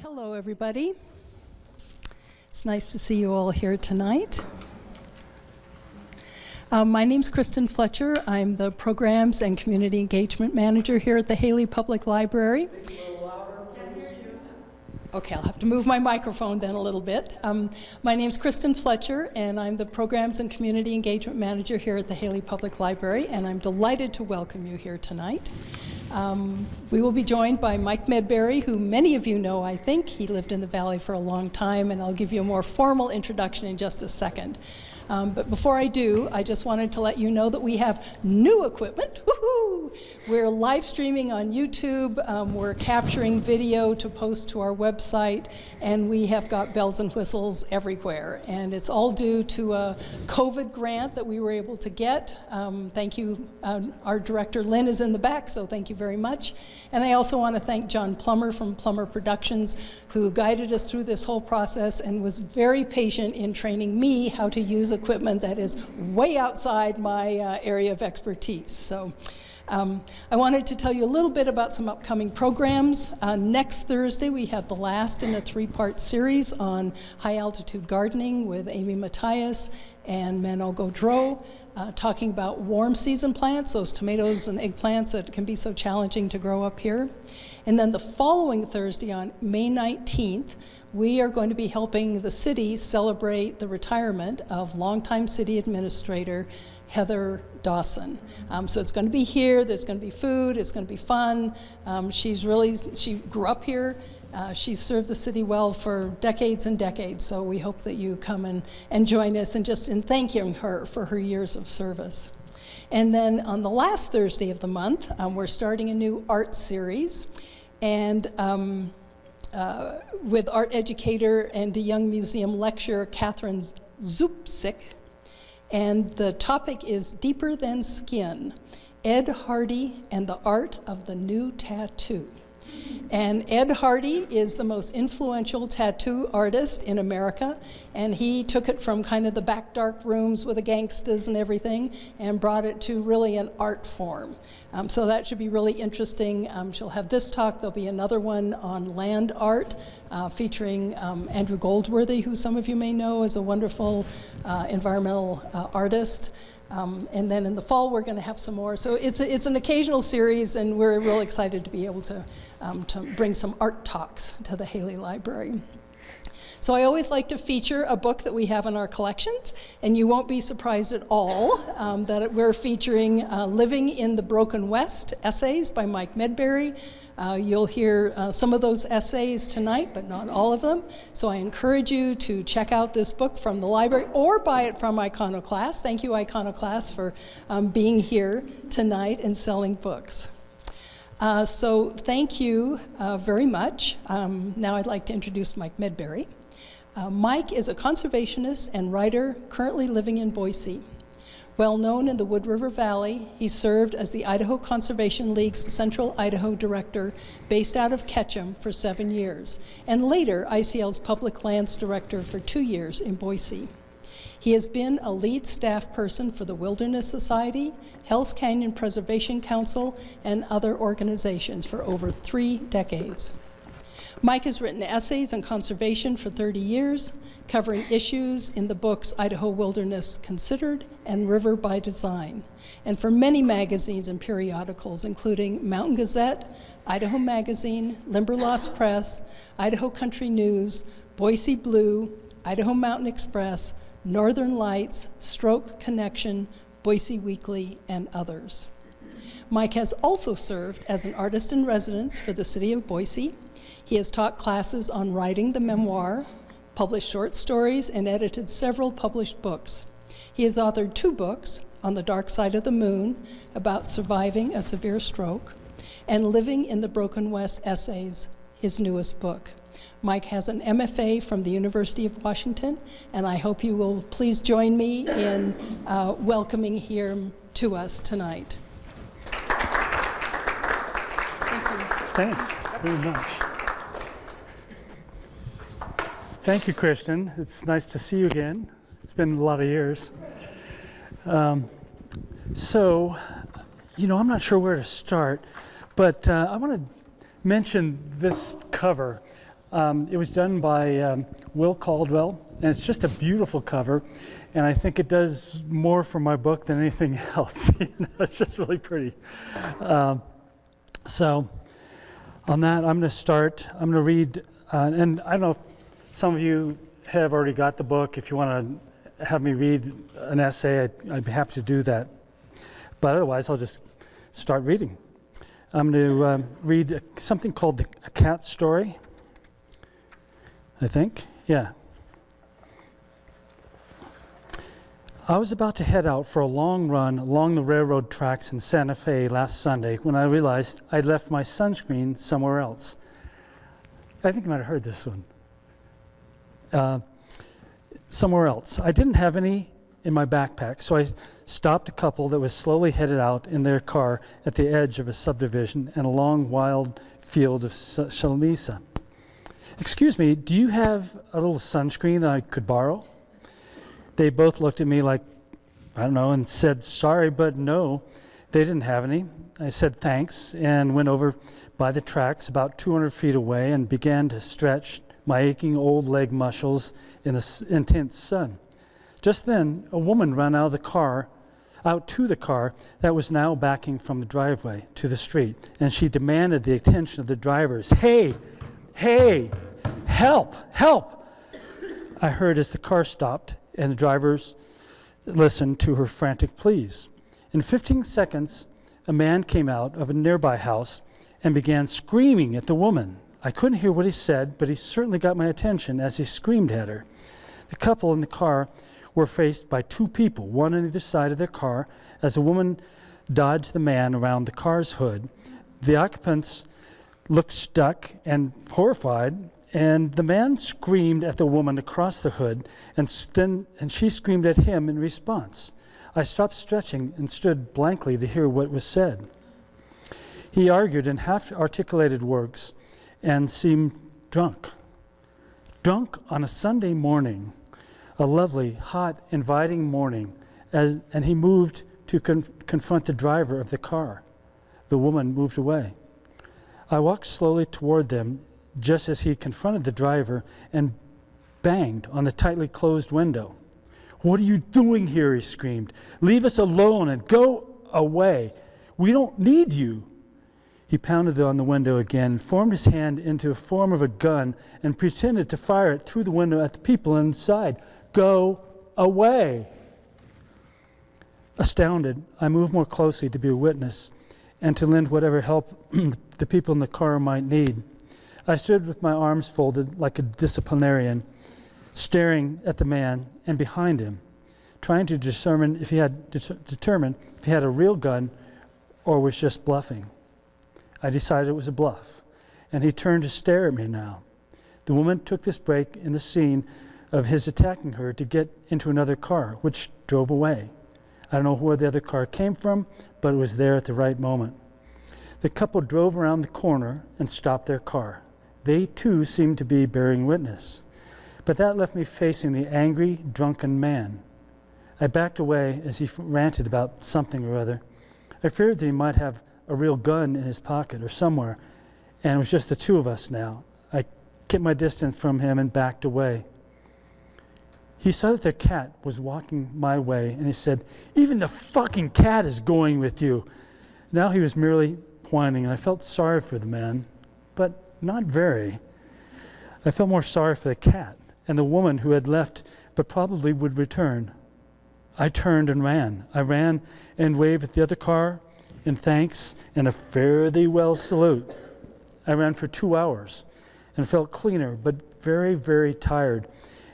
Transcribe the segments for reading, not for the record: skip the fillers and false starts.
Hello, everybody. It's nice to see you all here tonight. My name's Kristen Fletcher. I'm the Programs and Community Engagement Manager here at the Haley Public Library. Okay, I'll have to move my microphone then a little bit. My name's Kristen Fletcher, and I'm the Programs and Community Engagement Manager here at the Haley Public Library, and I'm delighted to welcome you here tonight. We will be joined by Mike Medberry, who many of you know, I think. He lived in the Valley for a long time, and I'll give you a more formal introduction in just a second. But before I do, I just wanted to let you know that we have new equipment. Woohoo! We're live streaming on YouTube, we're capturing video to post to our website, and we have got bells and whistles everywhere. And it's all due to a COVID grant that we were able to get. Thank you. Our director, Lynn, is in the back, so thank you very much. And I also want to thank John Plummer from Plummer Productions, who guided us through this whole process and was very patient in training me how to use equipment that is way outside my area of expertise. So I wanted to tell you a little bit about some upcoming programs. Next Thursday we have the last in a three-part series on high-altitude gardening with Amy Matthias and Manuel Gaudreau, talking about warm season plants, those tomatoes and eggplants that can be so challenging to grow up here. And then the following Thursday on May 19th, we are going to be helping the city celebrate the retirement of longtime city administrator Heather Dawson. So it's going to be here, there's going to be food, it's going to be fun. She grew up here. She's served the city well for decades and decades, so we hope that you come and join us in thanking her for her years of service. And then on the last Thursday of the month, we're starting a new art series, and with art educator and a young museum lecturer, Catherine Zupsik, and the topic is Deeper Than Skin, Ed Hardy and the Art of the New Tattoo. And Ed Hardy is the most influential tattoo artist in America, and he took it from kind of the back dark rooms with the gangsters and everything and brought it to really an art form. So that should be really interesting. She'll have this talk. There'll be another one on land art featuring Andrew Goldworthy, who some of you may know is a wonderful environmental artist. And then in the fall, we're going to have some more. So it's an occasional series, and we're real excited to be able to bring some art talks to the Haley Library. So I always like to feature a book that we have in our collections, and you won't be surprised at all that we're featuring Living in the Broken West, essays by Mike Medberry. You'll hear some of those essays tonight, but not all of them. So I encourage you to check out this book from the library or buy it from Iconoclast. Thank you, Iconoclast, for being here tonight and selling books. So thank you very much. Now I'd like to introduce Mike Medberry. Mike is a conservationist and writer currently living in Boise. Well known in the Wood River Valley, he served as the Idaho Conservation League's Central Idaho Director based out of Ketchum for 7 years, and later ICL's Public Lands Director for 2 years in Boise. He has been a lead staff person for the Wilderness Society, Hell's Canyon Preservation Council, and other organizations for over 3 decades. Mike has written essays on conservation for 30 years, covering issues in the books Idaho Wilderness Considered and River by Design, and for many magazines and periodicals, including Mountain Gazette, Idaho Magazine, Limberlost Press, Idaho Country News, Boise Blue, Idaho Mountain Express, Northern Lights, Stroke Connection, Boise Weekly, and others. Mike has also served as an artist in residence for the city of Boise. He has taught classes on writing the memoir, published short stories, and edited several published books. He has authored 2 books, On the Dark Side of the Moon, about surviving a severe stroke, and Living in the Broken West Essays, his newest book. Mike has an MFA from the University of Washington, and I hope you will please join me in welcoming him to us tonight. Thank you. Thanks very much. Thank you, Kristen. It's nice to see you again. It's been a lot of years. So, I'm not sure where to start, but I want to mention this cover. It was done by Will Caldwell, and it's just a beautiful cover. And I think it does more for my book than anything else. It's just really pretty. So on that, I'm going to start. I'm going to read, and I don't know if some of you have already got the book. If you want to have me read an essay, I'd be happy to do that. But otherwise, I'll just start reading. I'm going to read something called A Cat Story, I think. Yeah. I was about to head out for a long run along the railroad tracks in Santa Fe last Sunday when I realized I'd left my sunscreen somewhere else. I think you might have heard this one. Somewhere else. I didn't have any in my backpack, so I stopped a couple that was slowly headed out in their car at the edge of a subdivision and a long wild field of Shalmisa. Excuse me, do you have a little sunscreen that I could borrow? They both looked at me like, I don't know, and said, sorry, but no, they didn't have any. I said thanks and went over by the tracks about 200 feet away and began to stretch my aching old leg muscles in the intense sun. Just then, a woman ran out to the car that was now backing from the driveway to the street, and she demanded the attention of the drivers. Hey, help! I heard as the car stopped, and the drivers listened to her frantic pleas. In 15 seconds, a man came out of a nearby house and began screaming at the woman. I couldn't hear what he said, but he certainly got my attention as he screamed at her. The couple in the car were faced by two people, one on either side of their car, as the woman dodged the man around the car's hood. The occupants looked stuck and horrified, and the man screamed at the woman across the hood, and she screamed at him in response. I stopped stretching and stood blankly to hear what was said. He argued in half-articulated words and seemed drunk. Drunk on a Sunday morning, a lovely, hot, inviting morning, and he moved to confront the driver of the car. The woman moved away. I walked slowly toward them just as he confronted the driver and banged on the tightly closed window. What are you doing here? He screamed. Leave us alone and go away. We don't need you. He pounded on the window again, formed his hand into a form of a gun, and pretended to fire it through the window at the people inside. Go away. Astounded, I moved more closely to be a witness and to lend whatever help the people in the car might need. I stood with my arms folded like a disciplinarian, staring at the man and behind him, trying to determine if he had a real gun or was just bluffing. I decided it was a bluff, and he turned to stare at me now. The woman took this break in the scene of his attacking her to get into another car, which drove away. I don't know where the other car came from, but it was there at the right moment. The couple drove around the corner and stopped their car. They, too, seemed to be bearing witness. But that left me facing the angry, drunken man. I backed away as he ranted about something or other. I feared that he might have a real gun in his pocket or somewhere, and it was just the two of us now. I kept my distance from him and backed away. He saw that their cat was walking my way, and he said, "Even the fucking cat is going with you." Now he was merely whining, and I felt sorry for the man, but not very. I felt more sorry for the cat and the woman who had left but probably would return. I turned and ran. I ran and waved at the other car in thanks and a fare thee well salute. I ran for 2 hours and felt cleaner but very, very tired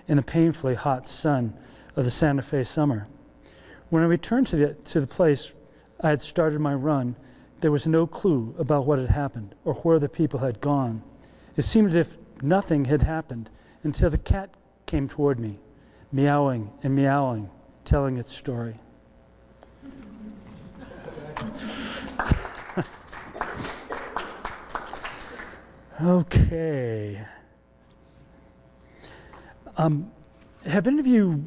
in the painfully hot sun of the Santa Fe summer. When I returned to the place I had started my run, there was no clue about what had happened or where the people had gone. It seemed as if nothing had happened until the cat came toward me, meowing and meowing, telling its story. Okay. Have any of you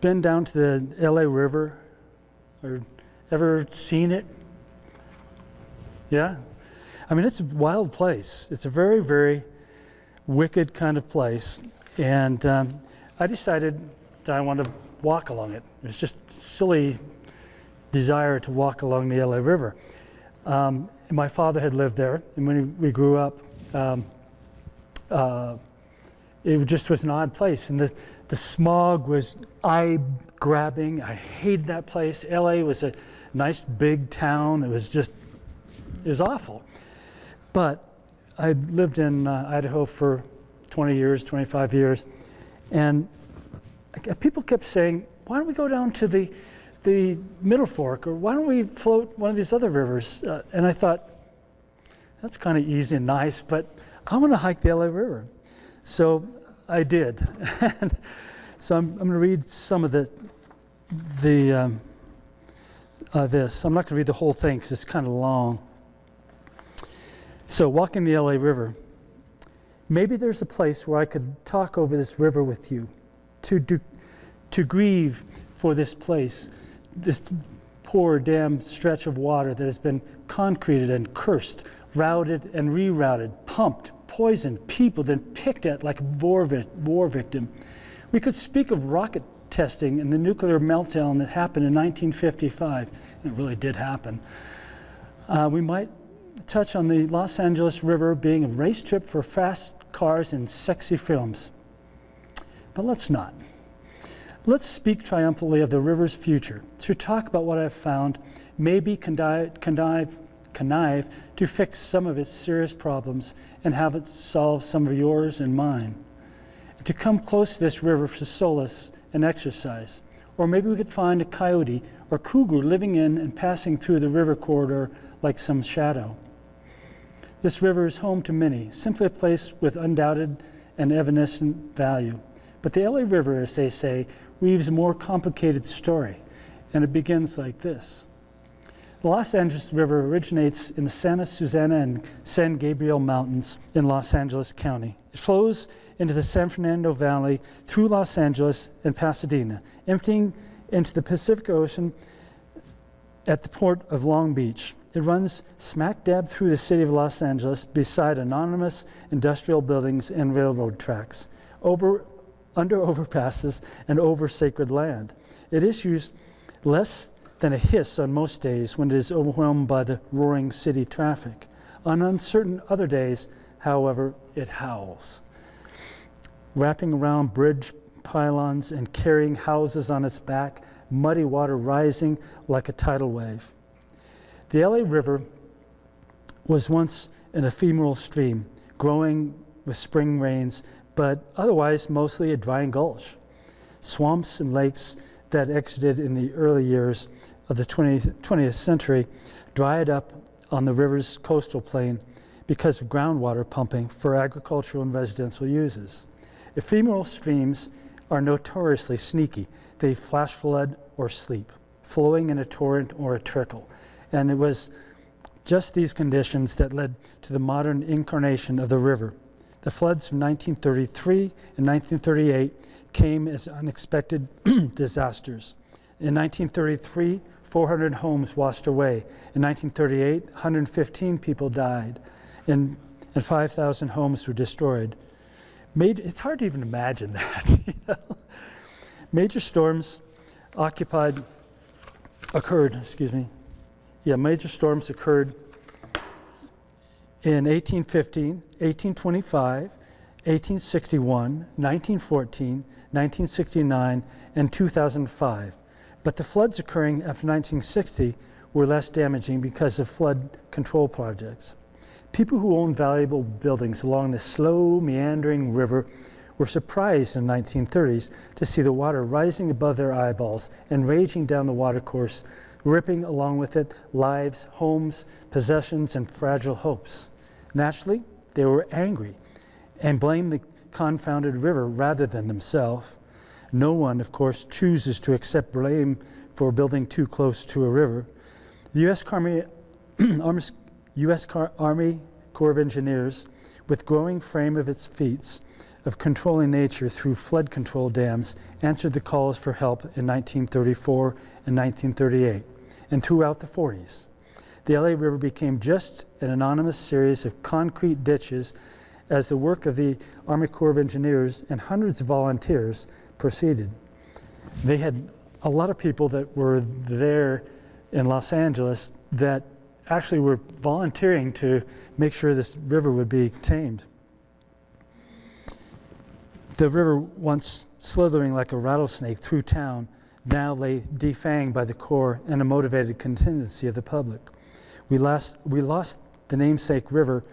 been down to the LA River or ever seen it? Yeah? I mean, it's a wild place. It's a very, very wicked kind of place. And I decided that I wanted to walk along it. It was just silly desire to walk along the LA River. And my father had lived there, and when we grew up, it just was an odd place. And the smog was eye-grabbing. I hated that place. LA was a nice big town. It was awful. But I lived in Idaho for 20 years, 25 years, and people kept saying, why don't we go down to the Middle Fork, or why don't we float one of these other rivers? And I thought, that's kind of easy and nice, but I want to hike the LA River. So I did. And so I'm going to read some of this. I'm not going to read the whole thing because it's kind of long. So walking the LA River. Maybe there's a place where I could talk over this river with you, to grieve for this place, this poor damn stretch of water that has been concreted and cursed, routed and rerouted, pumped, poisoned, peopled, and picked at like a war victim. We could speak of rocket testing and the nuclear meltdown that happened in 1955. It really did happen. We might touch on the Los Angeles River being a race trip for fast cars and sexy films. But let's not. Let's speak triumphantly of the river's future, to talk about what I've found, maybe connive to fix some of its serious problems and have it solve some of yours and mine. To come close to this river for solace and exercise. Or maybe we could find a coyote or cougar living in and passing through the river corridor like some shadow. This river is home to many, simply a place with undoubted and evanescent value. But the LA River, as they say, weaves a more complicated story, and it begins like this. The Los Angeles River originates in the Santa Susana and San Gabriel Mountains in Los Angeles County. It flows into the San Fernando Valley through Los Angeles and Pasadena, emptying into the Pacific Ocean at the port of Long Beach. It runs smack dab through the city of Los Angeles beside anonymous industrial buildings and railroad tracks, under overpasses and over sacred land. It issues less than a hiss on most days when it is overwhelmed by the roaring city traffic. On uncertain other days, however, it howls. Wrapping around bridge pylons and carrying houses on its back, muddy water rising like a tidal wave. The LA River was once an ephemeral stream, growing with spring rains, but otherwise mostly a drying gulch. Swamps and lakes that exited in the early years of the 20th century dried up on the river's coastal plain because of groundwater pumping for agricultural and residential uses. Ephemeral streams are notoriously sneaky. They flash flood or sleep, flowing in a torrent or a trickle. And it was just these conditions that led to the modern incarnation of the river. The floods of 1933 and 1938 came as unexpected disasters. In 1933, 400 homes washed away. In 1938, 115 people died, and 5,000 homes were destroyed. It's hard to even imagine that. You know? Major storms occurred in 1815, 1825, 1861, 1914, 1969, and 2005. But the floods occurring after 1960 were less damaging because of flood control projects. People who owned valuable buildings along the slow, meandering river were surprised in the 1930s to see the water rising above their eyeballs and raging down the watercourse, ripping along with it lives, homes, possessions, and fragile hopes. Naturally, they were angry and blamed the confounded river rather than themselves. No one, of course, chooses to accept blame for building too close to a river. The U.S. Army Corps of Engineers, with growing frame of its feats of controlling nature through flood control dams, answered the calls for help in 1934 and 1938, and throughout the 40s. The LA River became just an anonymous series of concrete ditches as the work of the Army Corps of Engineers and hundreds of volunteers proceeded. They had a lot of people that were there in Los Angeles that actually were volunteering to make sure this river would be tamed. The river, once slithering like a rattlesnake through town, now lay defanged by the Corps and a motivated contingency of the public. We lost the namesake river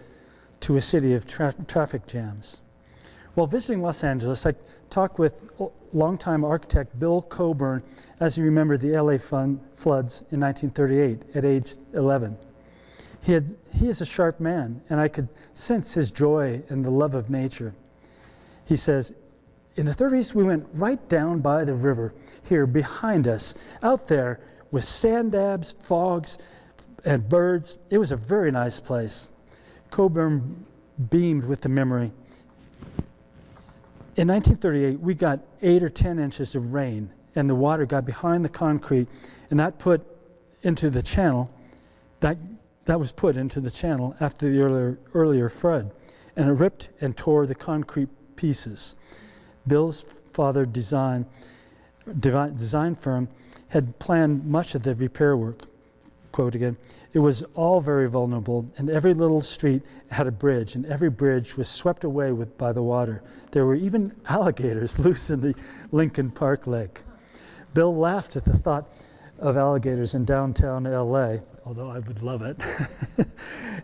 to a city of traffic jams. While visiting Los Angeles, I talked with longtime architect Bill Coburn as he remembered the LA floods in 1938 at age 11. He is a sharp man, and I could sense his joy and the love of nature. He says, in the 30s, we went right down by the river here behind us, out there with sand dabs, fogs, and birds. It was a very nice place. Coburn beamed with the memory. In 1938, we got 8 or 10 inches of rain, and the water got behind the concrete, and that put into the channel, that was put into the channel after the earlier flood, and it ripped and tore the concrete pieces. Bill's father design firm had planned much of the repair work. Quote again, it was all very vulnerable, and every little street had a bridge, and every bridge was swept away by the water. There were even alligators loose in the Lincoln Park Lake. Bill laughed at the thought of alligators in downtown LA, although I would love it,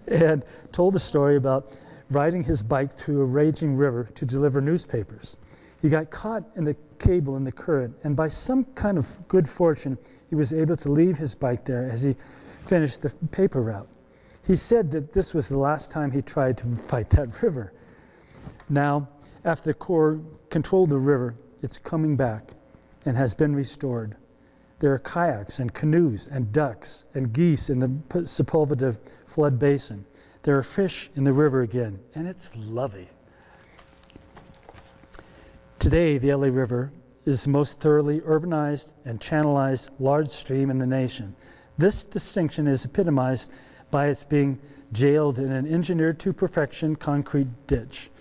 and told a story about riding his bike through a raging river to deliver newspapers. He got caught in the cable in the current, and by some kind of good fortune, he was able to leave his bike there as he finished the paper route. He said that this was the last time he tried to fight that river. Now, after the Corps controlled the river, it's coming back and has been restored. There are kayaks and canoes and ducks and geese in the Sepulveda flood basin. There are fish in the river again, and it's lovely. Today, the LA River is the most thoroughly urbanized and channelized large stream in the nation. This distinction is epitomized by its being jailed in an engineered to perfection concrete ditch,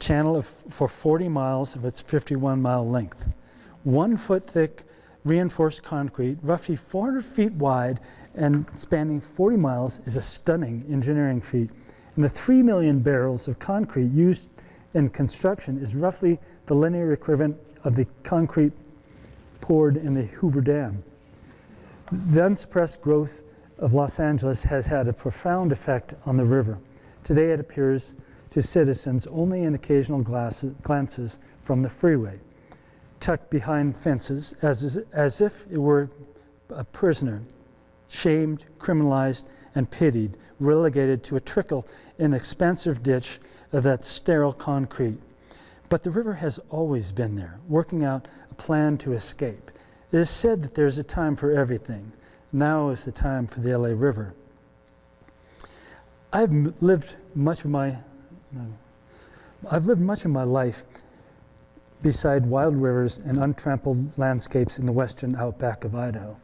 channel for 40 miles of its 51-mile length. 1 foot thick reinforced concrete, roughly 400 feet wide and spanning 40 miles is a stunning engineering feat. And the 3 million barrels of concrete used in construction is roughly the linear equivalent of the concrete poured in the Hoover Dam. The unsuppressed growth of Los Angeles has had a profound effect on the river. Today it appears to citizens only in occasional glances from the freeway, tucked behind fences as if it were a prisoner, shamed, criminalized, and pitied, relegated to a trickle in an expansive ditch of that sterile concrete. But the river has always been there, working out a plan to escape. It is said that there's a time for everything. Now is the time for the LA River. I've lived much of my life beside wild rivers and untrampled landscapes in the western outback of Idaho.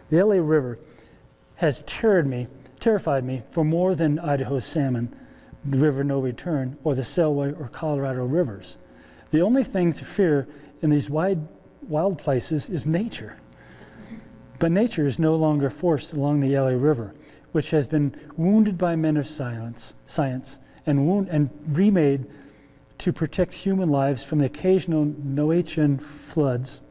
The LA River has terrified me for more than Idaho's salmon, the River No Return, or the Selway or Colorado rivers. The only thing to fear in these wild places is nature. But nature is no longer forced along the LA River, which has been wounded by men of science and remade to protect human lives from the occasional Noachian floods.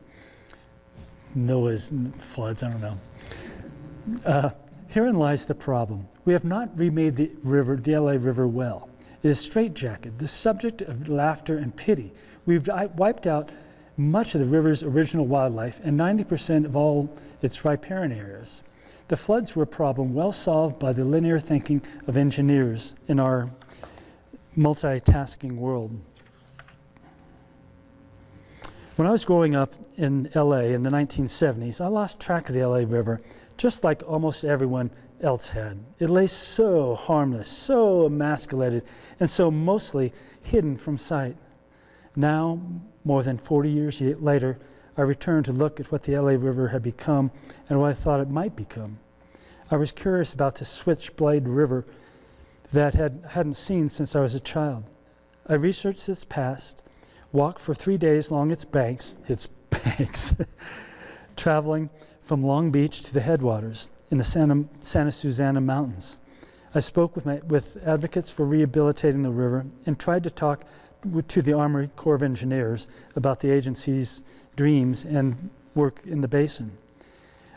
Noah's floods, I don't know. Herein lies the problem. We have not remade the LA River well. It is straitjacketed, the subject of laughter and pity. We've wiped out much of the river's original wildlife and 90% of all its riparian areas. The floods were a problem well solved by the linear thinking of engineers in our multitasking world. When I was growing up in LA in the 1970s, I lost track of the LA River, just like almost everyone else had. It lay so harmless, so emasculated, and so mostly hidden from sight. Now, more than 40 years later, I returned to look at what the LA River had become and what I thought it might become. I was curious about the switchblade river that I hadn't seen since I was a child. I researched its past, walked for 3 days along its banks, traveling from Long Beach to the headwaters in the Santa Susana Mountains. I spoke with advocates for rehabilitating the river and tried to talk to the Army Corps of Engineers about the agency's dreams and work in the basin.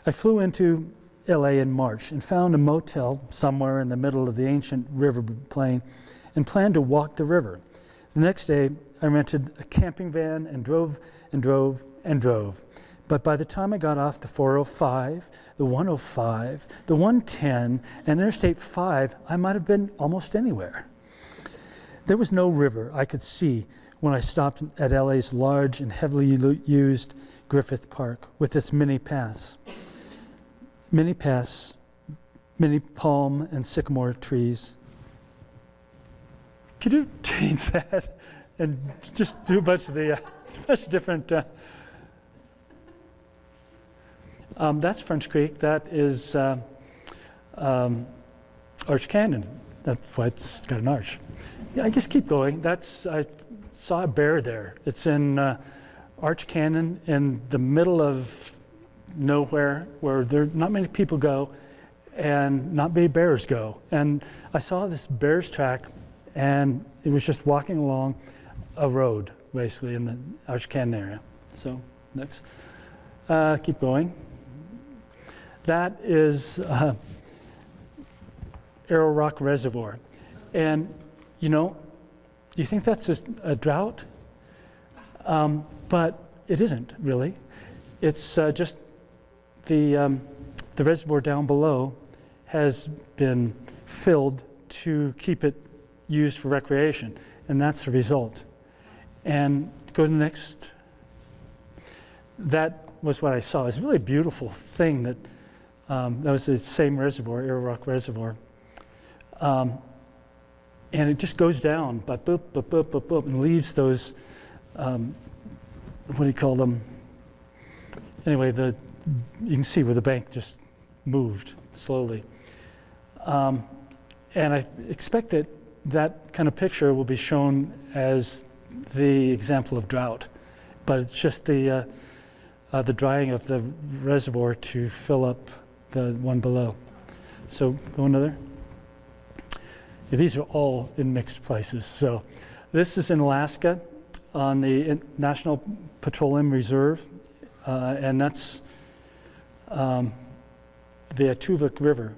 I flew into LA in March and found a motel somewhere in the middle of the ancient river plain and planned to walk the river. The next day, I rented a camping van and drove and drove and drove. But by the time I got off the 405, the 105, the 110, and Interstate 5, I might have been almost anywhere. There was no river I could see when I stopped at LA's large and heavily used Griffith Park with its many paths, many palm and sycamore trees. Could you change that and just do a bunch of the bunch of different? That's French Creek. That is Arch Canyon. That's why it's got an arch. Yeah, I just keep going. I saw a bear there. It's in Arch Canyon in the middle of nowhere where not many people go and not many bears go. And I saw this bear's track, and it was just walking along a road, basically, in the Arch Canyon area. So, next. Keep going. That is Arrow Rock Reservoir. And, you think that's a drought? But it isn't, really. It's just the reservoir down below has been filled to keep it used for recreation, and that's the result. And go to the next. That was what I saw. It's a really beautiful thing that was the same reservoir, Arrow Rock Reservoir. And it just goes down, but boop, boop, boop, boop, boop, and leaves those, what do you call them? Anyway, you can see where the bank just moved slowly. And I expect that kind of picture will be shown as the example of drought, but it's just the drying of the reservoir to fill up the one below. So go another. Yeah, these are all in mixed places. So this is in Alaska on the National Petroleum Reserve, and that's the Atuvik River.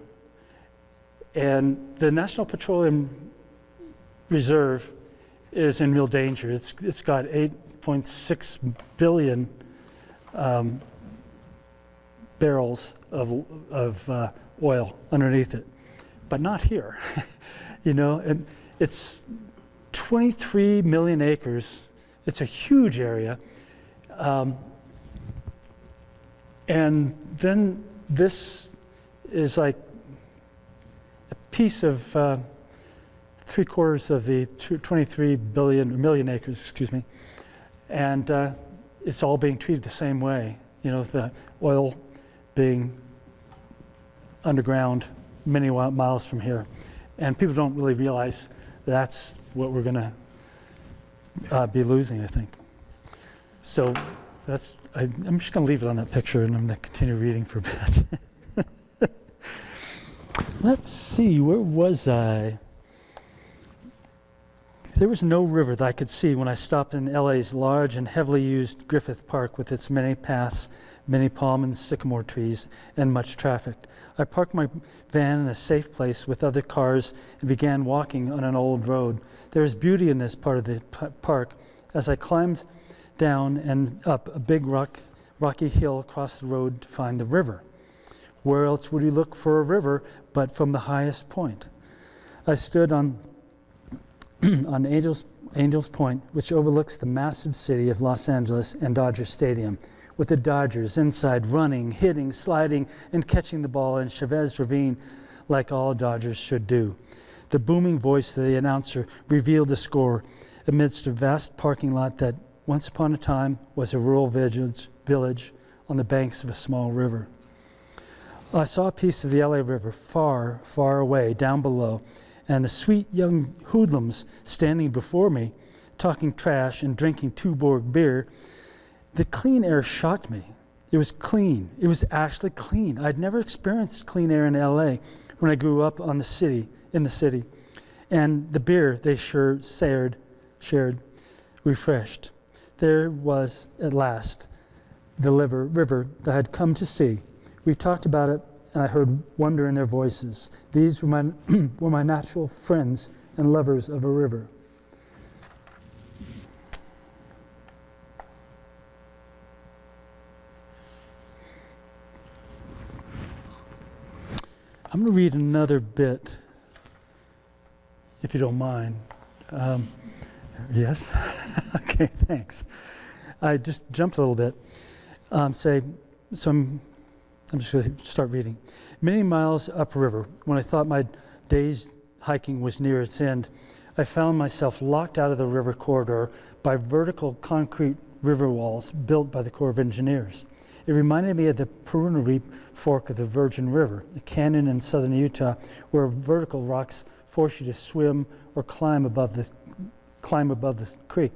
And the National Petroleum Reserve is in real danger. It's got 8.6 billion barrels of oil underneath it, but not here. And it's 23 million acres. It's a huge area. And then this is like a piece of 3/4 of the 23 million acres, excuse me. And it's all being treated the same way. The oil being underground many miles from here. And people don't really realize that's what we're going to be losing, I think. So I'm just going to leave it on that picture, and I'm going to continue reading for a bit. Let's see, where was I? There was no river that I could see when I stopped in LA's large and heavily used Griffith Park with its many paths, many palm and sycamore trees, and much traffic. I parked my van in a safe place with other cars and began walking on an old road. There is beauty in this part of the park as I climbed down and up a big rocky hill across the road to find the river. Where else would you look for a river but from the highest point? I stood on Angels Point, which overlooks the massive city of Los Angeles and Dodger Stadium, with the Dodgers inside running, hitting, sliding, and catching the ball in Chavez Ravine like all Dodgers should do. The booming voice of the announcer revealed the score amidst a vast parking lot that once upon a time was a rural village on the banks of a small river. I saw a piece of the LA River far, far away down below, and the sweet young hoodlums standing before me, talking trash and drinking Tuborg beer, the clean air shocked me. It was clean. It was actually clean. I'd never experienced clean air in LA when I grew up in the city. And the beer they shared refreshed. There was, at last, the river that I had come to see. We talked about it, and I heard wonder in their voices. These were my natural friends and lovers of a river. I'm going to read another bit, if you don't mind. Yes? Okay, thanks. I just jumped a little bit. I'm just going to start reading. Many miles upriver, when I thought my day's hiking was near its end, I found myself locked out of the river corridor by vertical concrete river walls built by the Corps of Engineers. It reminded me of the Parunareep Fork of the Virgin River, a canyon in southern Utah where vertical rocks force you to swim or climb above the creek.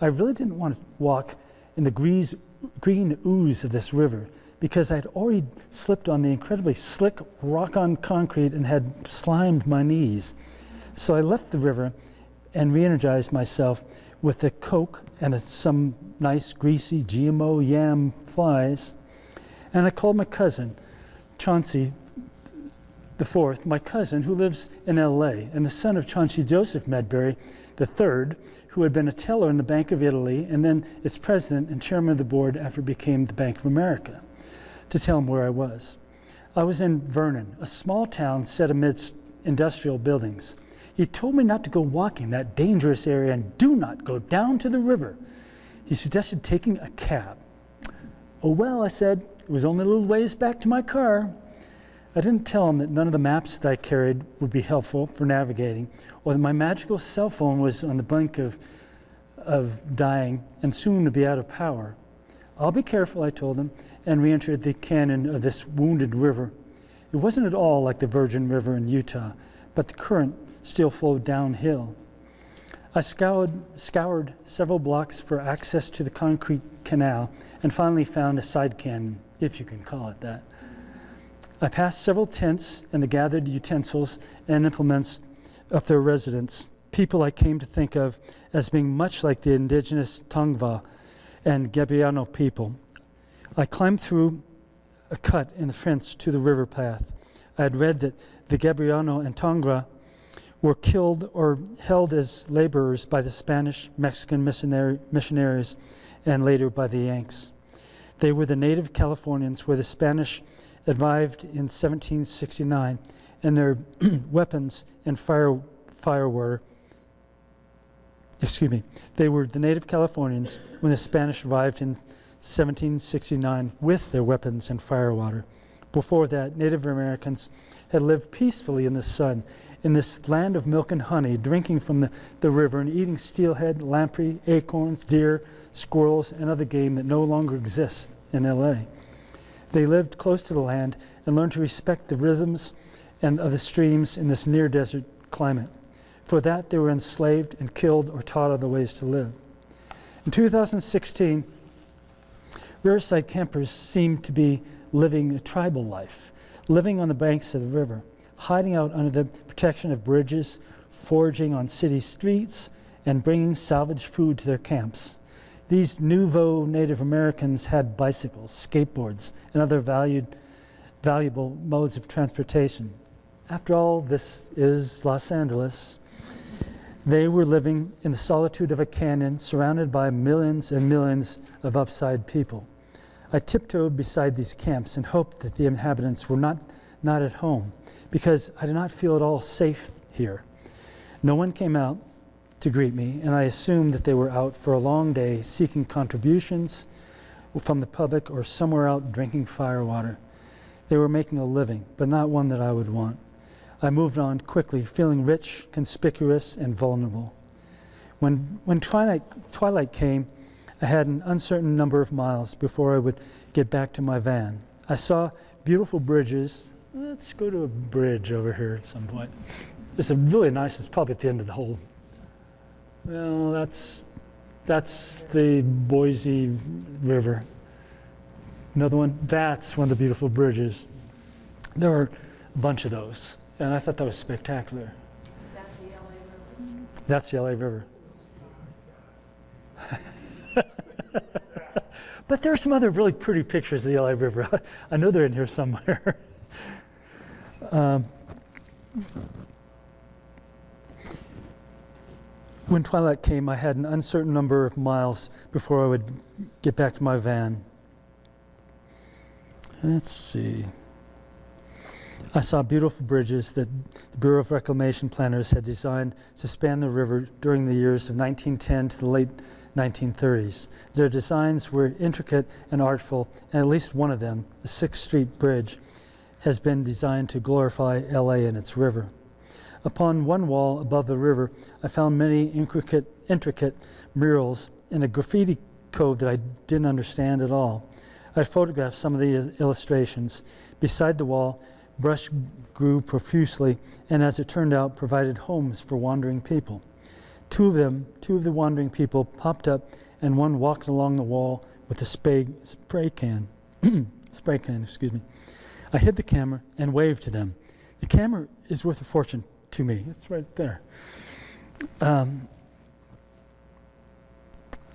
I really didn't want to walk in the green ooze of this river because I'd already slipped on the incredibly slick rock-on concrete and had slimed my knees. So I left the river and re-energized myself with a Coke and some nice greasy GMO yam flies. And I called my cousin, Chauncey IV, my cousin who lives in LA and the son of Chauncey Joseph Medberry III, who had been a teller in the Bank of Italy and then its president and chairman of the board after it became the Bank of America, to tell him where I was. I was in Vernon, a small town set amidst industrial buildings. He told me not to go walking that dangerous area and do not go down to the river. He suggested taking a cab. Oh, well, I said, it was only a little ways back to my car. I didn't tell him that none of the maps that I carried would be helpful for navigating, or that my magical cell phone was on the brink of dying and soon to be out of power. I'll be careful, I told him, and re-entered the canyon of this wounded river. It wasn't at all like the Virgin River in Utah, but the current still flowed downhill. I scoured several blocks for access to the concrete canal and finally found a side canyon, if you can call it that. I passed several tents and the gathered utensils and implements of their residents, people I came to think of as being much like the indigenous Tongva and Gabriano people. I climbed through a cut in the fence to the river path. I had read that the Gabriano and Tongva were killed or held as laborers by the Spanish, Mexican missionaries, and later by the Yanks. They were the native Californians where the Spanish arrived in 1769, and their weapons and firewater. They were the native Californians when the Spanish arrived in 1769 with their weapons and firewater. Before that, Native Americans had lived peacefully in the sun, in this land of milk and honey, drinking from the river and eating steelhead, lamprey, acorns, deer, squirrels, and other game that no longer exists in LA. They lived close to the land and learned to respect the rhythms and of the streams in this near-desert climate. For that, they were enslaved and killed or taught other ways to live. In 2016, riverside campers seemed to be living a tribal life, living on the banks of the river, hiding out under the protection of bridges, foraging on city streets, and bringing salvaged food to their camps. These nouveau Native Americans had bicycles, skateboards, and other valuable modes of transportation. After all, this is Los Angeles. They were living in the solitude of a canyon surrounded by millions and millions of upside people. I tiptoed beside these camps and hoped that the inhabitants were not at home, because I did not feel at all safe here. No one came out to greet me, and I assumed that they were out for a long day seeking contributions from the public or somewhere out drinking firewater. They were making a living, but not one that I would want. I moved on quickly, feeling rich, conspicuous, and vulnerable. When twilight came, I had an uncertain number of miles before I would get back to my van. I saw beautiful bridges. Let's go to a bridge over here at some point. It's a really nice, it's probably at the end of the whole, well, that's the Boise River. Another one, that's one of the beautiful bridges. There are a bunch of those, and I thought that was spectacular. Is that the LA River? That's the LA River. But there are some other really pretty pictures of the LA River. I know they're in here somewhere. When twilight came, I had an uncertain number of miles before I would get back to my van. Let's see. I saw beautiful bridges that the Bureau of Reclamation planners had designed to span the river during the years of 1910 to the late 1930s. Their designs were intricate and artful, and at least one of them, the 6th Street Bridge, has been designed to glorify LA and its river. Upon one wall above the river, I found many intricate murals in a graffiti code that I didn't understand at all. I photographed some of the illustrations. Beside the wall, brush grew profusely, and as it turned out, provided homes for wandering people. Two of the wandering people popped up, and one walked along the wall with a spray can. Excuse me. I hid the camera and waved to them. The camera is worth a fortune to me. It's right there. And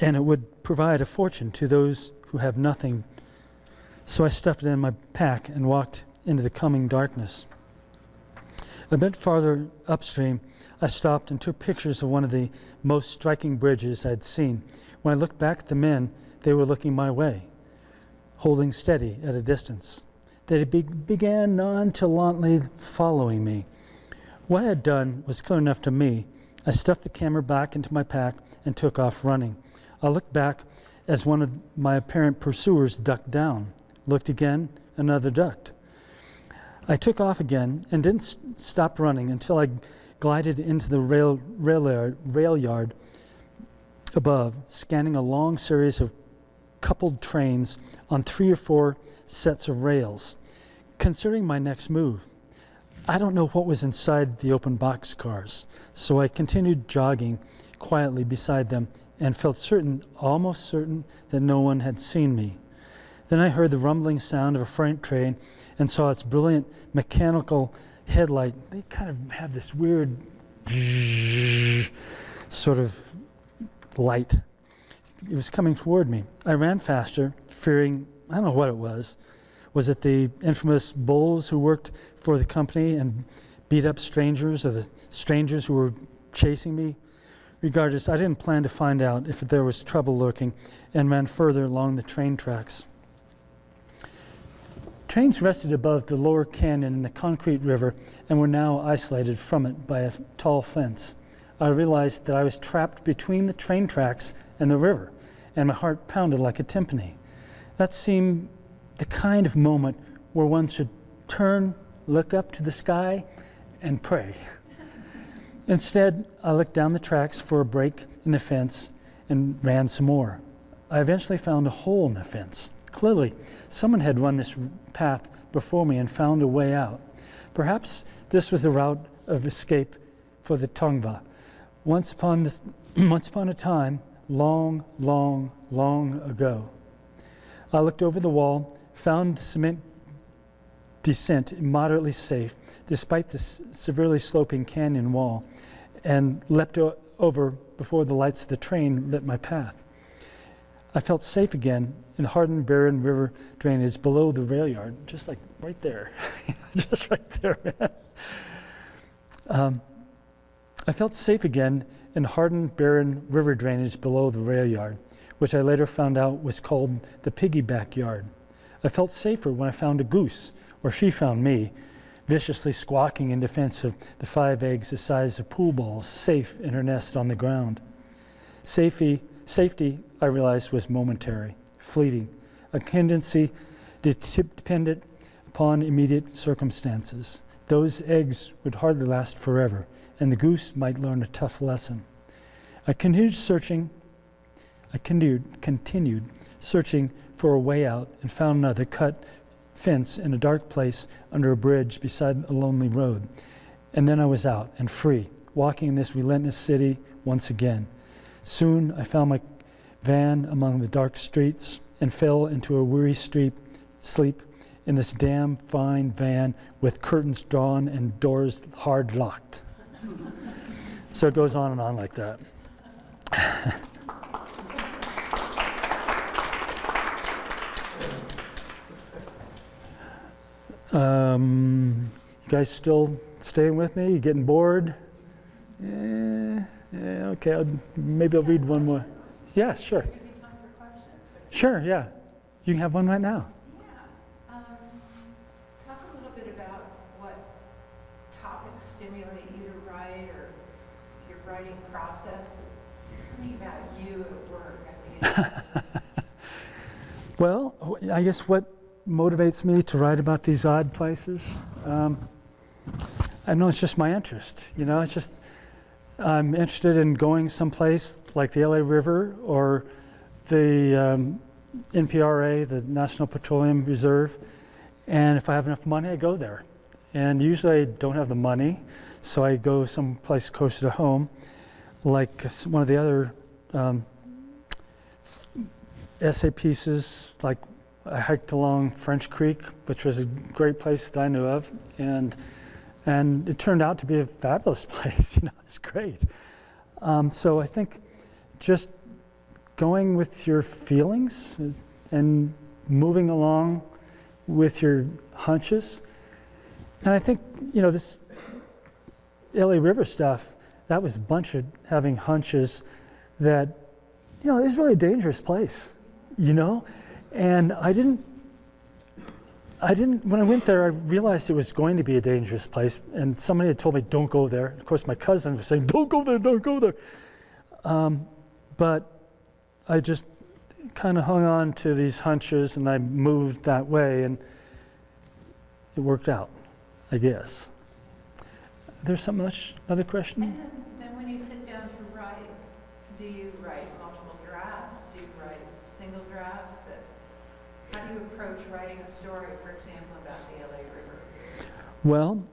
it would provide a fortune to those who have nothing. So I stuffed it in my pack and walked into the coming darkness. A bit farther upstream, I stopped and took pictures of one of the most striking bridges I'd seen. When I looked back at the men, they were looking my way, holding steady at a distance. They began nonchalantly following me. What I had done was clear enough to me. I stuffed the camera back into my pack and took off running. I looked back as one of my apparent pursuers ducked down. Looked again, another ducked. I took off again and didn't stop running until I glided into the rail yard above, scanning a long series of coupled trains on 3 or 4 sets of rails, considering my next move. I don't know what was inside the open boxcars, so I continued jogging quietly beside them and felt certain, almost certain, that no one had seen me. Then I heard the rumbling sound of a freight train and saw its brilliant mechanical headlight. They kind of have this weird sort of light. It was coming toward me. I ran faster, fearing, I don't know what it was. Was it the infamous bulls who worked for the company and beat up strangers, or the strangers who were chasing me? Regardless, I didn't plan to find out if there was trouble lurking, and ran further along the train tracks. Trains rested above the lower canyon in the concrete river and were now isolated from it by a tall fence. I realized that I was trapped between the train tracks and the river, and my heart pounded like a timpani. That seemed the kind of moment where one should turn, look up to the sky, and pray. Instead, I looked down the tracks for a break in the fence and ran some more. I eventually found a hole in the fence. Clearly, someone had run this path before me and found a way out. Perhaps this was the route of escape for the Tongva. Once upon a time, long, long, long ago. I looked over the wall, found the cement descent moderately safe, despite the severely sloping canyon wall, and leapt over before the lights of the train lit my path. I felt safe again in the hardened, barren river drainage below the rail yard, just like right there, just right there, man. I felt safe again in the hardened, barren river drainage below the rail yard, which I later found out was called the piggyback yard. I felt safer when I found a goose, or she found me, viciously squawking in defense of the 5 eggs the size of pool balls, safe in her nest on the ground. Safety, I realized, was momentary, fleeting, a tendency dependent upon immediate circumstances. Those eggs would hardly last forever, and the goose might learn a tough lesson. I continued searching for a way out and found another cut fence in a dark place under a bridge beside a lonely road. And then I was out and free, walking in this relentless city once again. Soon I found my van among the dark streets and fell into a weary sleep in this damn fine van with curtains drawn and doors hard locked. So it goes on and on like that. You guys still staying with me? You getting bored? Yeah, okay, maybe I'll read one more. Yeah, sure. Give me time for questions. Sure, yeah. You can have one right now. Yeah. Talk a little bit about what topics stimulate you to write, or your writing process. Something about you at work, I think. Well, I guess what motivates me to write about these odd places, I know it's just my interest. You know, it's just I'm interested in going someplace like the LA River or the NPRA, the National Petroleum Reserve, and if I have enough money, I go there. And usually I don't have the money, so I go someplace closer to home, like one of the other essay pieces, like I hiked along French Creek, which was a great place that I knew of, and it turned out to be a fabulous place. You know, it's great. So I think just going with your feelings and moving along with your hunches. And I think, you know, this LA River stuff, that was a bunch of having hunches that, you know, it's really a dangerous place, you know? And I didn't, when I went there, I realized it was going to be a dangerous place. And somebody had told me, don't go there. Of course, my cousin was saying, don't go there, don't go there. But I just kind of hung on to these hunches and I moved that way and it worked out, I guess. There's something else, another question? And then when you sit down to write, do you write multiple drafts? Do you write single drafts? How do you approach writing a story, for example, about the LA River? Well,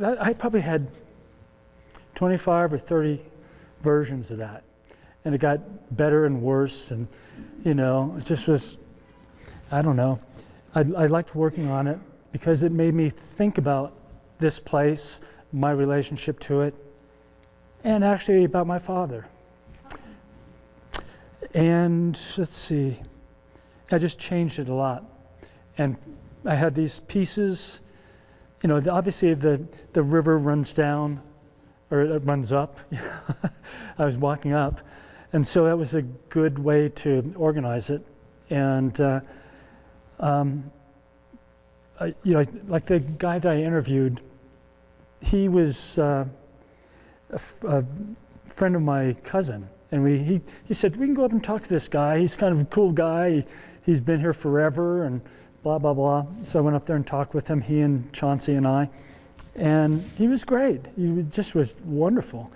I probably had 25 or 30 versions of that. And it got better and worse, and, you know, it just was, I don't know. I liked working on it because it made me think about this place, my relationship to it, and actually about my father. And let's see, I just changed it a lot. And I had these pieces, you know, obviously the river runs down, or it runs up. I was walking up. And so that was a good way to organize it. And, you know, like the guy that I interviewed, he was a friend of my cousin. And he said, we can go up and talk to this guy. He's kind of a cool guy. He's been here forever and blah, blah, blah. So I went up there and talked with him, he and Chauncey and I. And he was great. He just was wonderful.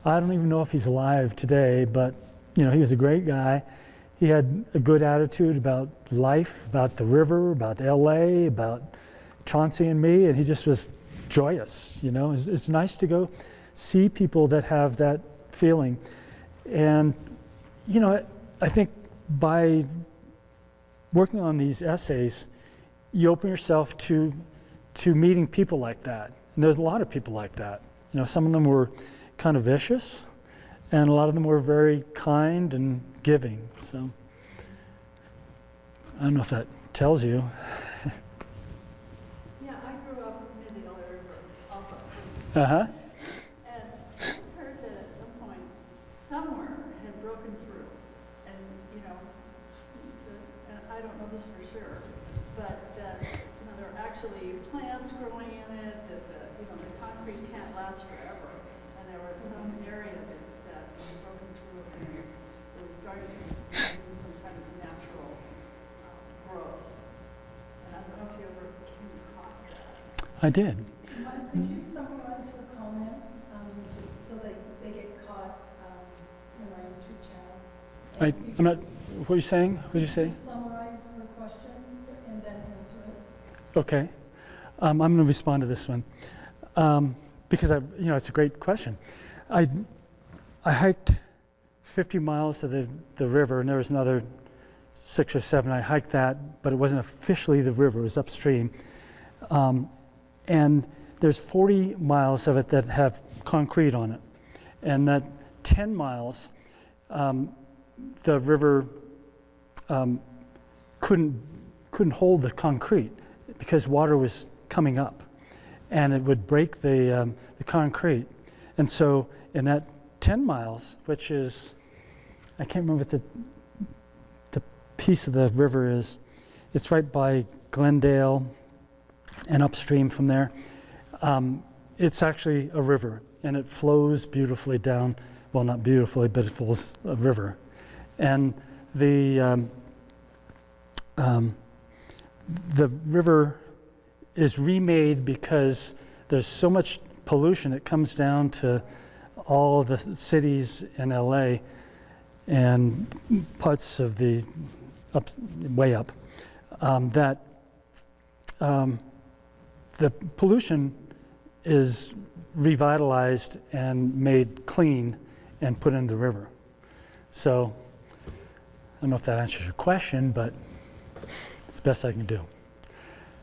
I don't even know if he's alive today, but you know, he was a great guy. He had a good attitude about life, about the river, about LA, about Chauncey and me, and he just was joyous. You know, it's nice to go see people that have that feeling. And you know, I think by working on these essays, you open yourself to meeting people like that. And there's a lot of people like that. You know, some of them were kind of vicious, and a lot of them were very kind and giving. So I don't know if that tells you. Yeah, I grew up near the LA River also. Uh-huh. And I heard that at some point, somewhere had broken through. And, you know, and I don't know this for sure, but that, you know, there are actually plants growing in it, that the concrete can't last forever. And there was some area that was broken through, and it was starting to do some kind of natural growth. And I don't know if you ever came across that. I did. Mike, could you summarize her comments, just so they get caught in our YouTube channel? I'm not, what are you saying? What did you say? Just summarize her question and then answer it. Okay. I'm going to respond to this one because it's a great question. I hiked 50 miles to the river, and there was another 6 or 7. I hiked that, but it wasn't officially the river; it was upstream. And there's 40 miles of it that have concrete on it, and that 10 miles, the river couldn't hold the concrete because water was coming up, and it would break the concrete. And so in that 10 miles, which is, I can't remember what the piece of the river is, it's right by Glendale and upstream from there. It's actually a river, and it flows beautifully down, well, not beautifully, but it flows a river. And the river is remade because there's so much pollution. It comes down to all the cities in LA and parts of the way up, that the pollution is revitalized and made clean and put in the river. So I don't know if that answers your question, but it's the best I can do.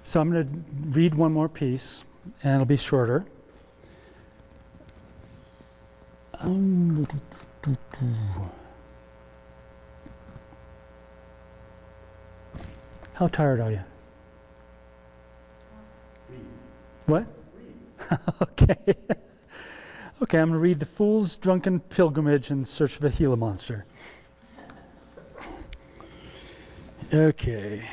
So I'm going to read one more piece, and it'll be shorter. How tired are you? What? Okay. Okay, I'm going to read The Fool's Drunken Pilgrimage in Search of a Gila Monster. Okay.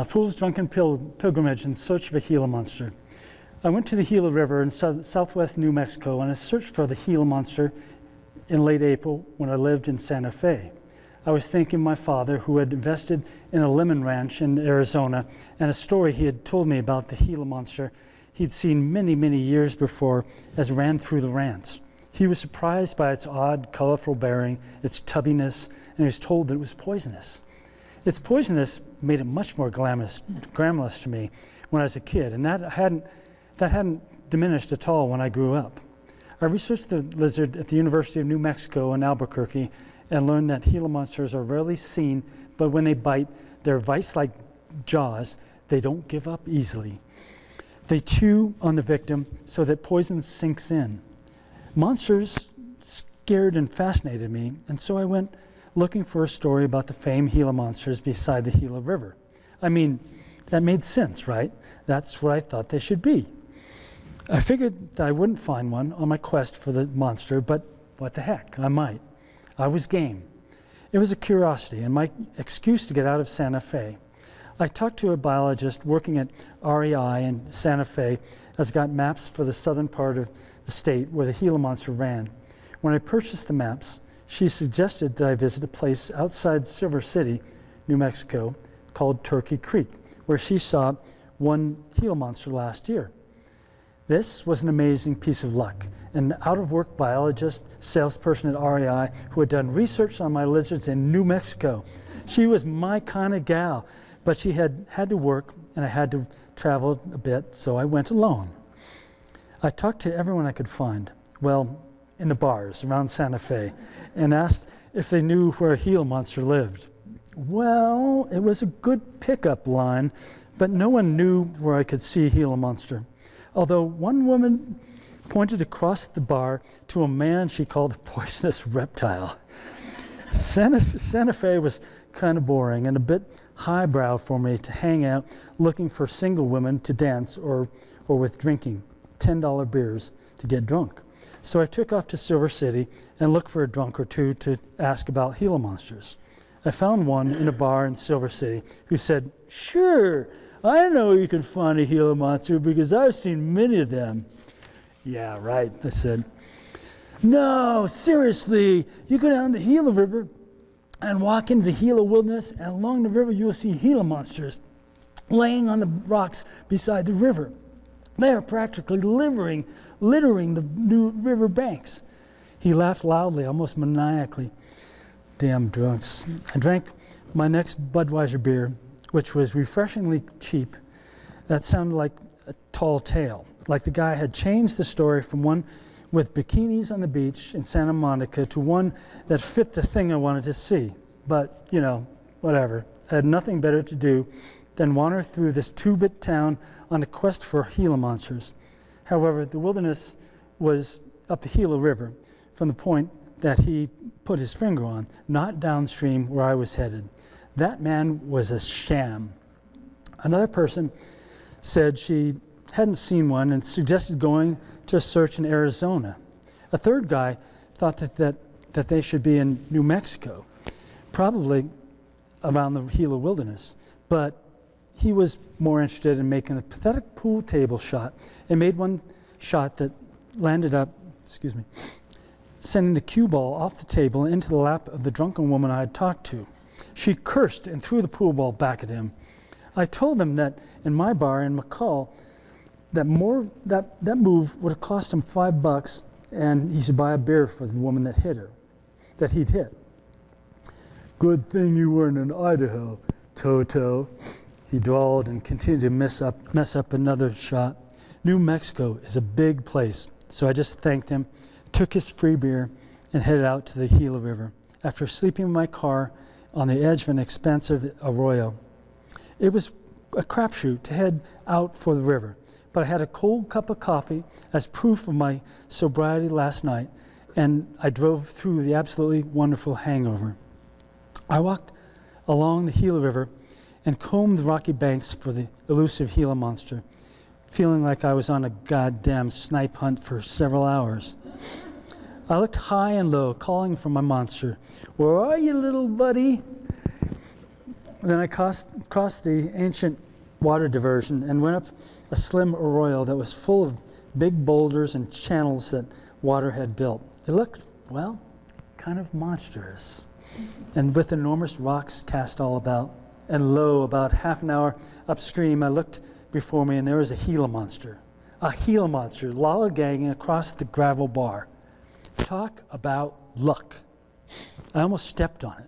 Fool's Drunken Pilgrimage in Search of a Gila Monster. I went to the Gila River in southwest New Mexico on a search for the Gila Monster in late April when I lived in Santa Fe. I was thanking my father, who had invested in a lemon ranch in Arizona, and a story he had told me about the Gila Monster he'd seen many, many years before as ran through the ranch. He was surprised by its odd, colorful bearing, its tubbiness, and he was told that it was poisonous. Its poisonous made it much more glamorous to me when I was a kid, and that hadn't diminished at all when I grew up. I researched the lizard at the University of New Mexico in Albuquerque and learned that Gila monsters are rarely seen, but when they bite, their vice-like jaws, they don't give up easily. They chew on the victim so that poison sinks in. Monsters scared and fascinated me, and so I went looking for a story about the famed Gila monsters beside the Gila River. I mean, that made sense, right? That's what I thought they should be. I figured that I wouldn't find one on my quest for the monster, but what the heck, I might. I was game. It was a curiosity and my excuse to get out of Santa Fe. I talked to a biologist working at REI in Santa Fe as I got maps for the southern part of the state where the Gila monster ran. When I purchased the maps, she suggested that I visit a place outside Silver City, New Mexico, called Turkey Creek, where she saw one Gila monster last year. This was an amazing piece of luck. An out-of-work biologist, salesperson at REI, who had done research on my lizards in New Mexico. She was my kind of gal, but she had to work, and I had to travel a bit, so I went alone. I talked to everyone I could find, well, in the bars around Santa Fe, and asked if they knew where a Gila monster lived. Well, it was a good pickup line, but no one knew where I could see a Gila monster. Although one woman pointed across the bar to a man she called a poisonous reptile. Santa Fe was kind of boring and a bit highbrow for me to hang out looking for single women to dance or with drinking $10 beers to get drunk. So I took off to Silver City and looked for a drunk or two to ask about Gila monsters. I found one in a bar in Silver City who said, "Sure, I know you can find a Gila monster because I've seen many of them." "Yeah, right," I said. "No, seriously, you go down the Gila River and walk into the Gila wilderness, and along the river you'll see Gila monsters laying on the rocks beside the river. They are practically littering the new river banks." He laughed loudly, almost maniacally. damn drunks. I drank my next Budweiser beer, which was refreshingly cheap. That sounded like a tall tale, like the guy had changed the story from one with bikinis on the beach in Santa Monica to one that fit the thing I wanted to see. But, you know, whatever. I had nothing better to do than wander through this two-bit town on a quest for Gila monsters. However, the wilderness was up the Gila River from the point that he put his finger on, not downstream where I was headed. That man was a sham. Another person said she hadn't seen one and suggested going to a search in Arizona. A third guy thought that they should be in New Mexico, probably around the Gila wilderness. But he was more interested in making a pathetic pool table shot and made one shot that landed up, sending the cue ball off the table into the lap of the drunken woman I had talked to. She cursed and threw the pool ball back at him. I told him that in my bar in McCall, that move would have cost him $5 and he should buy a beer for the woman that he'd hit. Good thing you weren't in Idaho, Toto, he drawled and continued to mess up another shot. New Mexico is a big place, so I just thanked him, took his free beer, and headed out to the Gila River after sleeping in my car on the edge of an expansive arroyo. It was a crapshoot to head out for the river, but I had a cold cup of coffee as proof of my sobriety last night, and I drove through the absolutely wonderful hangover. I walked along the Gila River and combed the rocky banks for the elusive Gila monster, feeling like I was on a goddamn snipe hunt for several hours. I looked high and low, calling for my monster. Where are you, little buddy? Then I crossed the ancient water diversion and went up a slim arroyo that was full of big boulders and channels that water had built. It looked, well, kind of monstrous, and with enormous rocks cast all about. And lo, about half an hour upstream, I looked before me, and there was a Gila monster lollygagging across the gravel bar. Talk about luck. I almost stepped on it.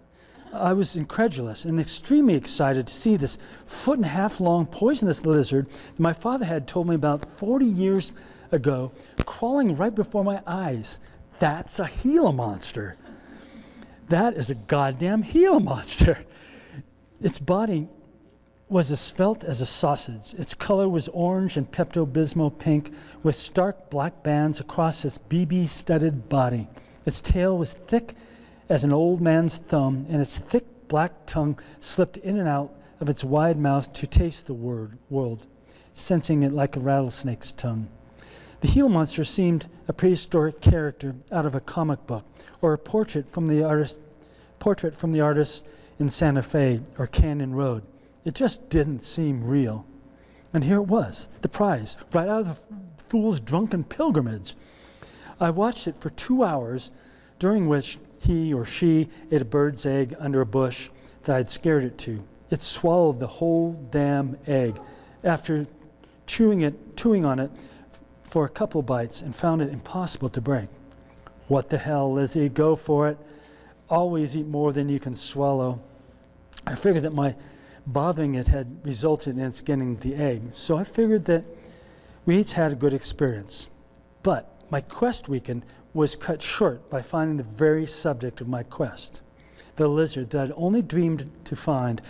I was incredulous and extremely excited to see this 1.5 foot long poisonous lizard that my father had told me about 40 years ago, crawling right before my eyes. That's a Gila monster. That is a goddamn Gila monster. Its body was as svelte as a sausage. Its color was orange and Pepto-Bismol pink with stark black bands across its BB-studded body. Its tail was thick as an old man's thumb, and its thick black tongue slipped in and out of its wide mouth to taste the world, sensing it like a rattlesnake's tongue. The Gila monster seemed a prehistoric character out of a comic book or a portrait from the artist in Santa Fe or Canyon Road. It just didn't seem real. And here it was, the prize, right out of the fool's drunken pilgrimage. I watched it for 2 hours, during which he or she ate a bird's egg under a bush that I'd scared it to. It swallowed the whole damn egg after chewing on it for a couple bites and found it impossible to break. What the hell, Lizzie? Go for it. Always eat more than you can swallow. I figured that my bothering it had resulted in its getting the egg, so I figured that we each had a good experience. But my quest weekend was cut short by finding the very subject of my quest, the lizard that I'd only dreamed to find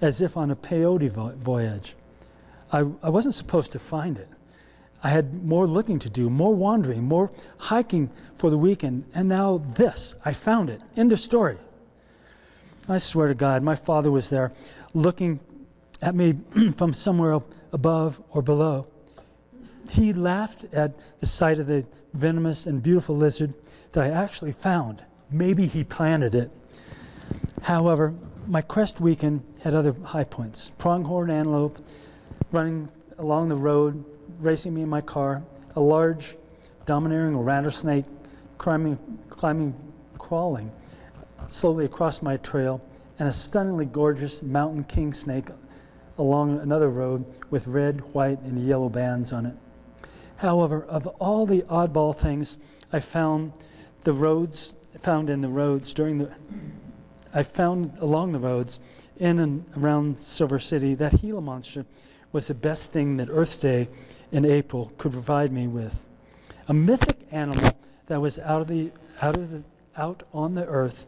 as if on a peyote voyage. I wasn't supposed to find it. I had more looking to do, more wandering, more hiking for the weekend, and now this, I found it. End of story. I swear to God, my father was there looking at me from somewhere above or below. He laughed at the sight of the venomous and beautiful lizard that I actually found. Maybe he planted it. However, my quest weekend had other high points. Pronghorn antelope running along the road, racing me in my car, a large, domineering rattlesnake crawling slowly across my trail, and a stunningly gorgeous mountain king snake along another road with red, white, and yellow bands on it. However, of all the oddball things I found in the roads during I found along the roads in and around Silver City that Gila monster was the best thing that Earth Day in April could provide me with. A mythic animal that was out on the earth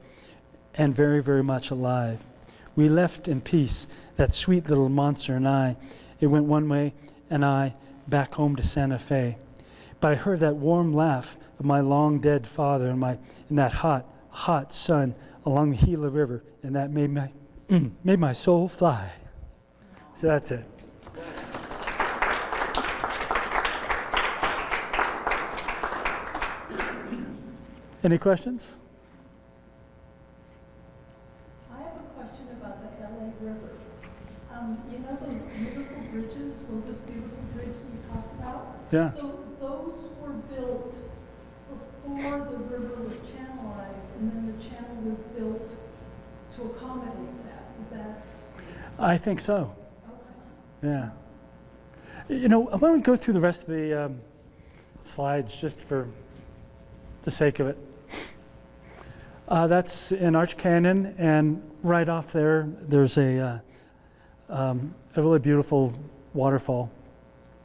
and very, very much alive. We left in peace, that sweet little monster and I. It went one way, and I back home to Santa Fe. But I heard that warm laugh of my long dead father in that hot, hot sun along the Gila River, and that made my soul fly. So that's it. Any questions? I have a question about the LA River. You know those beautiful bridges? Well, this beautiful bridge you talked about? Yeah. So those were built before the river was channelized, and then the channel was built to accommodate that. Is that? I think so. Okay. Yeah. You know, why don't we go through the rest of the slides just for the sake of it. That's in Arch Canyon, and right off there, there's a really beautiful waterfall.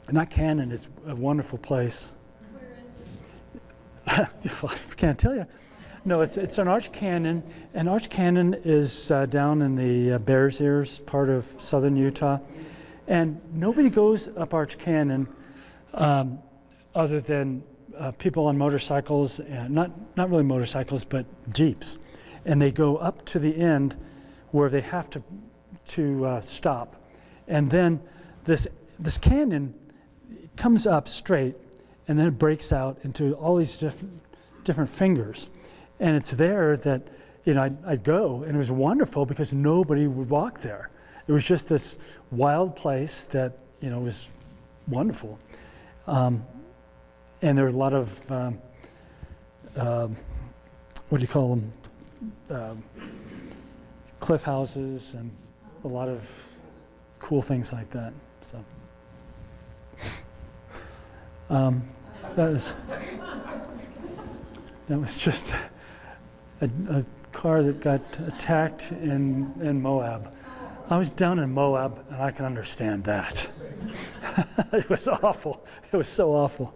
And that canyon is a wonderful place. Where is it? I can't tell you. No, it's an Arch Canyon, and Arch Canyon is down in the Bears Ears part of southern Utah. And nobody goes up Arch Canyon other than people on motorcycles, and not really motorcycles, but Jeeps. And they go up to the end where they have to stop. And then this canyon comes up straight, and then it breaks out into all these different fingers. And it's there that, you know, I'd go, and it was wonderful because nobody would walk there. It was just this wild place that, you know, was wonderful. And there were a lot of, what do you call them? Cliff houses and a lot of cool things like that. So that was just a car that got attacked in Moab. I was down in Moab, and I can understand that. It was awful. It was so awful.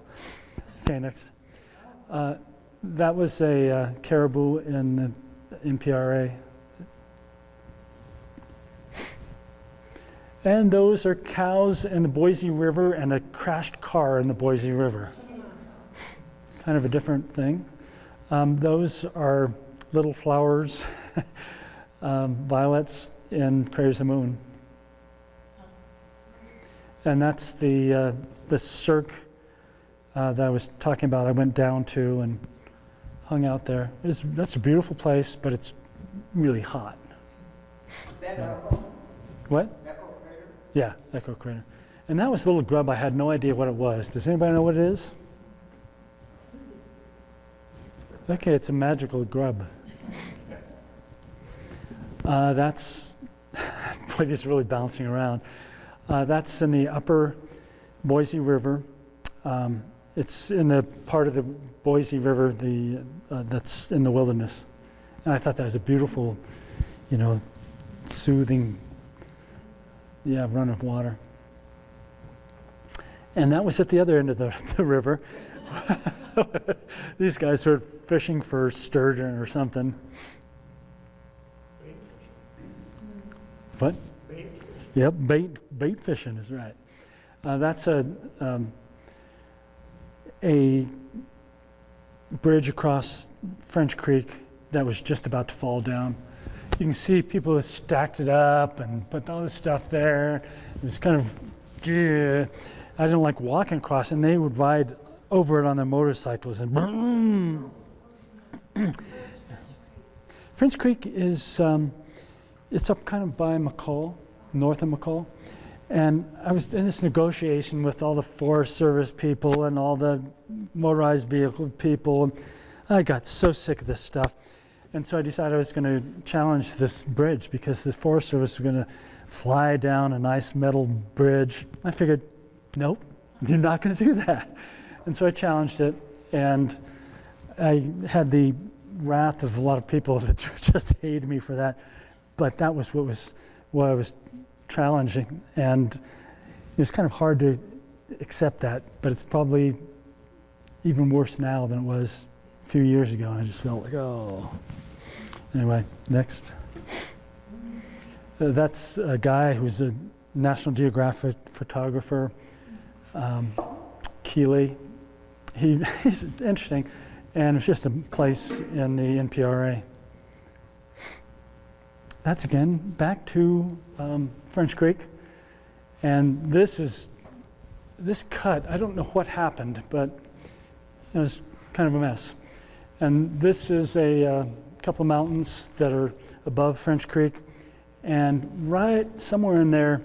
Okay, next. That was a caribou in PRA. And those are cows in the Boise River and a crashed car in the Boise River. Kind of a different thing. Those are little flowers, violets in Craters of the Moon. And that's the cirque that I was talking about. I went down to and hung out there. That's a beautiful place, but it's really hot. Is that Echo? What? Echo Crater? Yeah, Echo Crater. And that was a little grub. I had no idea what it was. Does anybody know what it is? Okay, it's a magical grub. That's, boy, this is really bouncing around. That's in the upper Boise River. It's in the part of the Boise River that's in the wilderness. And I thought that was a beautiful, you know, soothing, run of water. And that was at the other end of the river. These guys were fishing for sturgeon or something. What? Bait. Yep, bait fishing is right. That's a bridge across French Creek that was just about to fall down. You can see people have stacked it up and put all this stuff there. It was kind of, I didn't like walking across, and they would ride over it on their motorcycles and boom. French Creek is, it's up kind of by McCall, north of McCall. And I was in this negotiation with all the Forest Service people and all the motorized vehicle people. And I got so sick of this stuff. And so I decided I was going to challenge this bridge because the Forest Service was going to fly down a nice metal bridge. I figured, nope, you're not going to do that. And so I challenged it. And I had the wrath of a lot of people that just hated me for that, but that was what I was challenging, and it's kind of hard to accept that, but it's probably even worse now than it was a few years ago. I just felt like, oh. Anyway, next. That's a guy who's a National Geographic photographer, Keeley. He's interesting, and it's just a place in the NPRA. That's again back to French Creek, and this cut, I don't know what happened, but it was kind of a mess. And this is a couple of mountains that are above French Creek, and right somewhere in there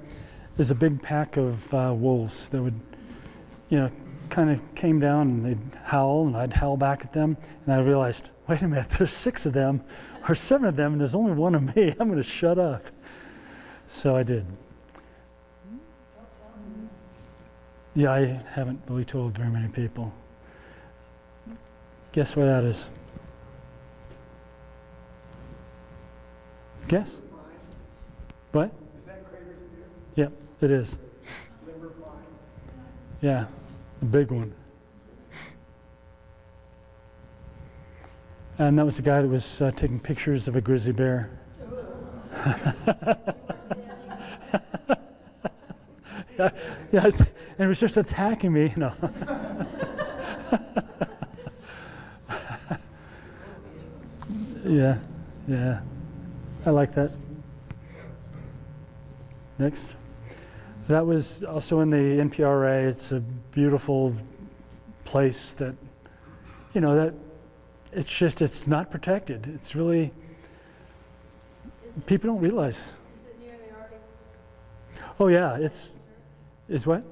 is a big pack of wolves that would, kind of came down and they'd howl, and I'd howl back at them, and I realized, wait a minute, there's 6 of them, or 7 of them, and there's only 1 of me. I'm going to shut up. So I did. Yeah, I haven't really told very many people. Guess where that is? Guess? What? Is that Crater's View? Yep, it is. Limber Pine? Yeah, the big one. And that was the guy that was taking pictures of a grizzly bear. Yeah, and it was just attacking me, Yeah, I like that. Next. That was also in the NPRA. It's a beautiful place that, that it's not protected. It's really, people don't realize. Is it near the Arctic? Oh yeah, is what? Is it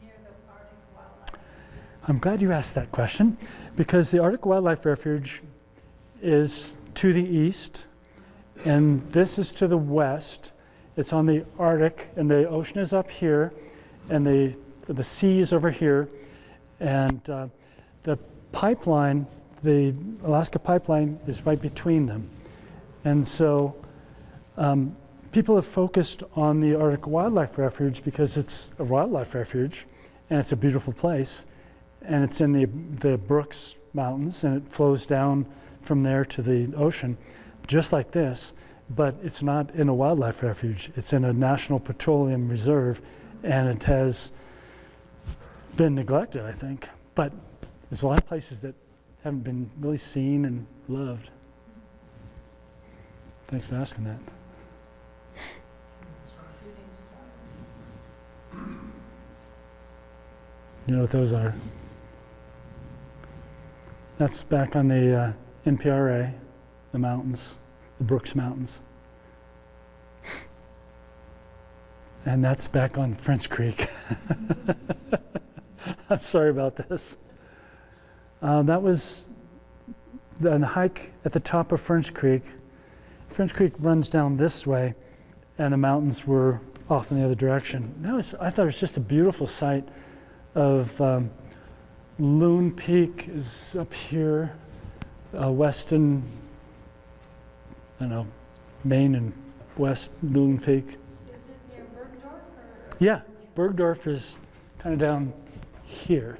near the Arctic Wildlife? I'm glad you asked that question, because the Arctic Wildlife Refuge is to the east, and this is to the west. It's on the Arctic, and the ocean is up here, and the sea is over here, and the pipeline, the Alaska pipeline, is right between them. And so people have focused on the Arctic Wildlife Refuge because it's a wildlife refuge, and it's a beautiful place, and it's in the Brooks Mountains, and it flows down from there to the ocean, just like this. But it's not in a wildlife refuge. It's in a National Petroleum Reserve, and it has been neglected, I think. But there's a lot of places that haven't been really seen and loved. Thanks for asking that. You know what those are? That's back on the NPRA, the mountains. The Brooks Mountains. And that's back on French Creek. I'm sorry about this. That was the hike at the top of French Creek. French Creek runs down this way, and the mountains were off in the other direction. I thought it was just a beautiful sight of Loon Peak is up here, Weston, Maine and West Loon Peak. Is it near Bergdorf? Or? Yeah, Bergdorf is kind of down here.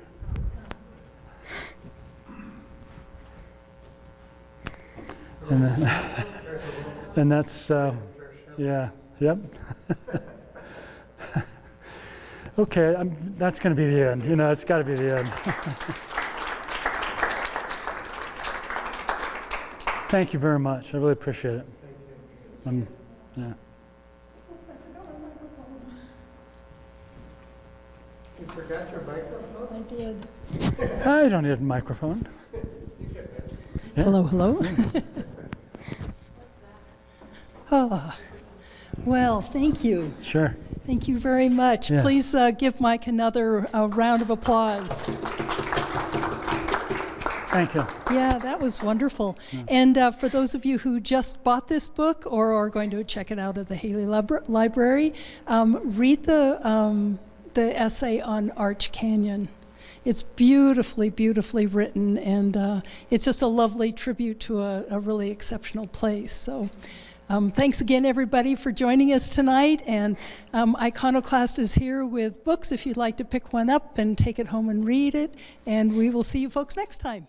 And that's, yeah, yep. Okay, that's going to be the end. It's got to be the end. Thank you very much. I really appreciate it. Yeah. You forgot your microphone? I did. I don't need a microphone. Yeah. Hello. Well, thank you. Sure. Thank you very much. Yes. Please give Mike another round of applause. Thank you. Yeah, that was wonderful. Yeah. And for those of you who just bought this book or are going to check it out at the Haley Library, read the essay on Arch Canyon. It's beautifully, beautifully written, and it's just a lovely tribute to a really exceptional place. So thanks again, everybody, for joining us tonight. And Iconoclast is here with books if you'd like to pick one up and take it home and read it. And we will see you folks next time.